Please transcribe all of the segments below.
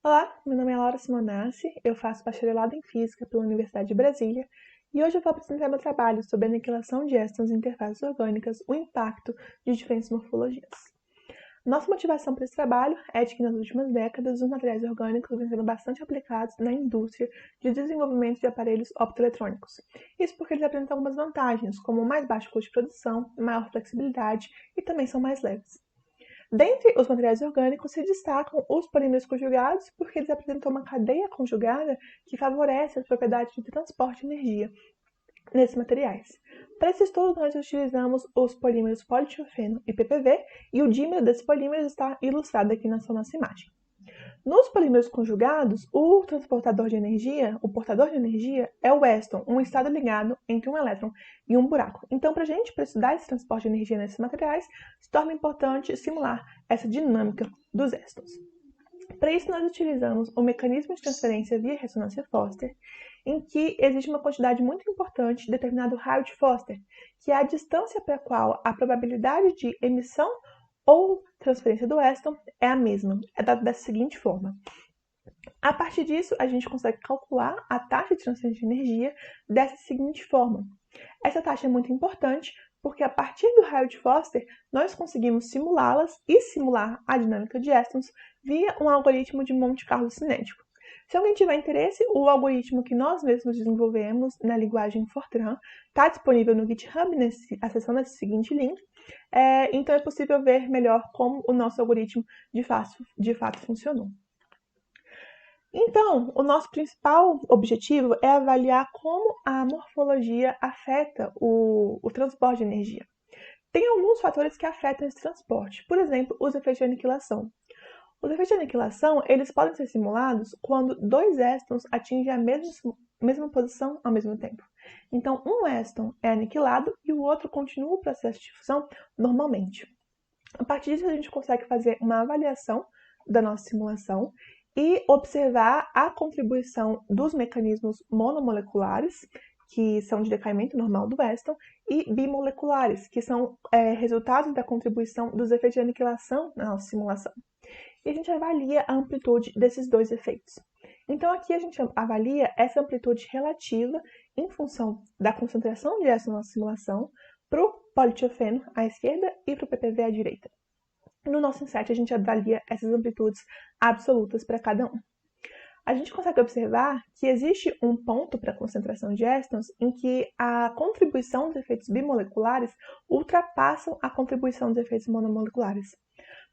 Olá, meu nome é Laura Simonassi, eu faço bacharelado em Física pela Universidade de Brasília e hoje eu vou apresentar meu trabalho sobre a aniquilação de éstons em interfaces orgânicas, o impacto de diferentes morfologias. Nossa motivação para esse trabalho é de que nas últimas décadas os materiais orgânicos vêm sendo bastante aplicados na indústria de desenvolvimento de aparelhos optoeletrônicos. Isso porque eles apresentam algumas vantagens, como mais baixo custo de produção, maior flexibilidade e também são mais leves. Dentre os materiais orgânicos se destacam os polímeros conjugados, porque eles apresentam uma cadeia conjugada que favorece as propriedades de transporte de energia nesses materiais. Para esse estudo, nós utilizamos os polímeros politiofeno e PPV, e o dímero desses polímeros está ilustrado aqui nessa nossa imagem. Nos polímeros conjugados, o transportador de energia, o portador de energia, é o Weston, um estado ligado entre um elétron e um buraco. Então, para estudar esse transporte de energia nesses materiais, se torna importante simular essa dinâmica dos Westons. Para isso, nós utilizamos o mecanismo de transferência via ressonância Foster, em que existe uma quantidade muito importante de determinado raio de Foster, que é a distância para a qual a probabilidade de emissão ou transferência do Weston é a mesma, é dada dessa seguinte forma. A partir disso, a gente consegue calcular a taxa de transferência de energia dessa seguinte forma. Essa taxa é muito importante porque a partir do raio de Foster, nós conseguimos simulá-las e simular a dinâmica de Estons via um algoritmo de Monte Carlo cinético. Se alguém tiver interesse, o algoritmo que nós mesmos desenvolvemos na linguagem Fortran está disponível no GitHub, acessando esse seguinte link. Então é possível ver melhor como o nosso algoritmo de fato funcionou. Então, o nosso principal objetivo é avaliar como a morfologia afeta o transporte de energia. Tem alguns fatores que afetam esse transporte, por exemplo, os efeitos de aniquilação. Os efeitos de aniquilação, eles podem ser simulados quando dois éstons atingem a mesma posição ao mesmo tempo. Então, uméston é aniquilado e o outro continua o processo de fusão normalmente. A partir disso, a gente consegue fazer uma avaliação da nossa simulação e observar a contribuição dos mecanismos monomoleculares, que são de decaimento normal do Weston, e bimoleculares, que são resultados da contribuição dos efeitos de aniquilação na nossa simulação. E a gente avalia a amplitude desses dois efeitos. Então, aqui a gente avalia essa amplitude relativa em função da concentração de Weston na nossa simulação para o politiofeno à esquerda e para o PPV à direita. No nosso insight, a gente avalia essas amplitudes absolutas para cada um. A gente consegue observar que existe um ponto para a concentração de éstons em que a contribuição dos efeitos bimoleculares ultrapassam a contribuição dos efeitos monomoleculares.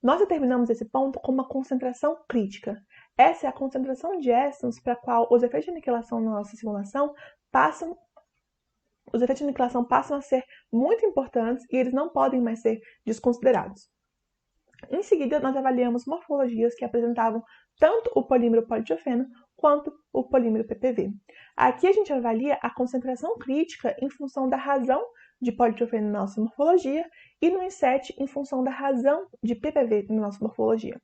Nós determinamos esse ponto como uma concentração crítica. Essa é a concentração de éstons para a qual os efeitos de aniquilação na nossa simulação passam a ser muito importantes e eles não podem mais ser desconsiderados. Em seguida, nós avaliamos morfologias que apresentavam tanto o polímero politiofeno quanto o polímero PPV. Aqui a gente avalia a concentração crítica em função da razão de politiofeno na nossa morfologia e no inset em função da razão de PPV na nossa morfologia.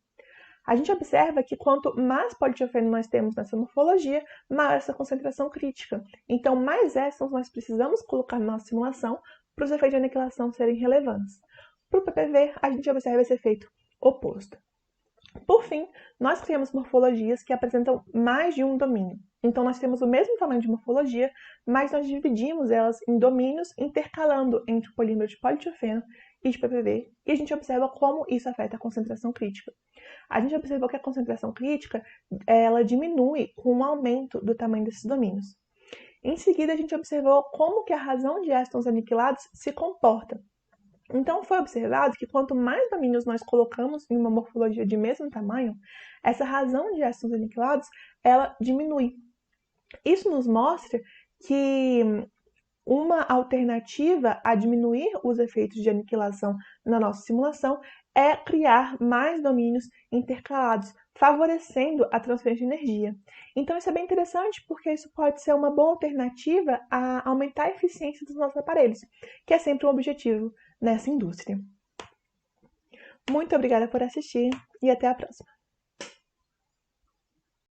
A gente observa que quanto mais politiofeno nós temos nessa morfologia, maior essa concentração crítica. Então, mais éstons nós precisamos colocar na nossa simulação para os efeitos de aniquilação serem relevantes. Para o PPV, a gente observa esse efeito oposto. Por fim, nós criamos morfologias que apresentam mais de um domínio. Então, nós temos o mesmo tamanho de morfologia, mas nós dividimos elas em domínios intercalando entre o polímero de politiofeno e de PPV, e a gente observa como isso afeta a concentração crítica. A gente observou que a concentração crítica ela diminui com o aumento do tamanho desses domínios. Em seguida, a gente observou como que a razão de éstons aniquilados se comporta. Então, foi observado que quanto mais domínios nós colocamos em uma morfologia de mesmo tamanho, essa razão de éstons aniquilados, ela diminui. Isso nos mostra que uma alternativa a diminuir os efeitos de aniquilação na nossa simulação é criar mais domínios intercalados, favorecendo a transferência de energia. Então, isso é bem interessante porque isso pode ser uma boa alternativa a aumentar a eficiência dos nossos aparelhos, que é sempre um objetivo nessa indústria. Muito obrigada por assistir e até a próxima!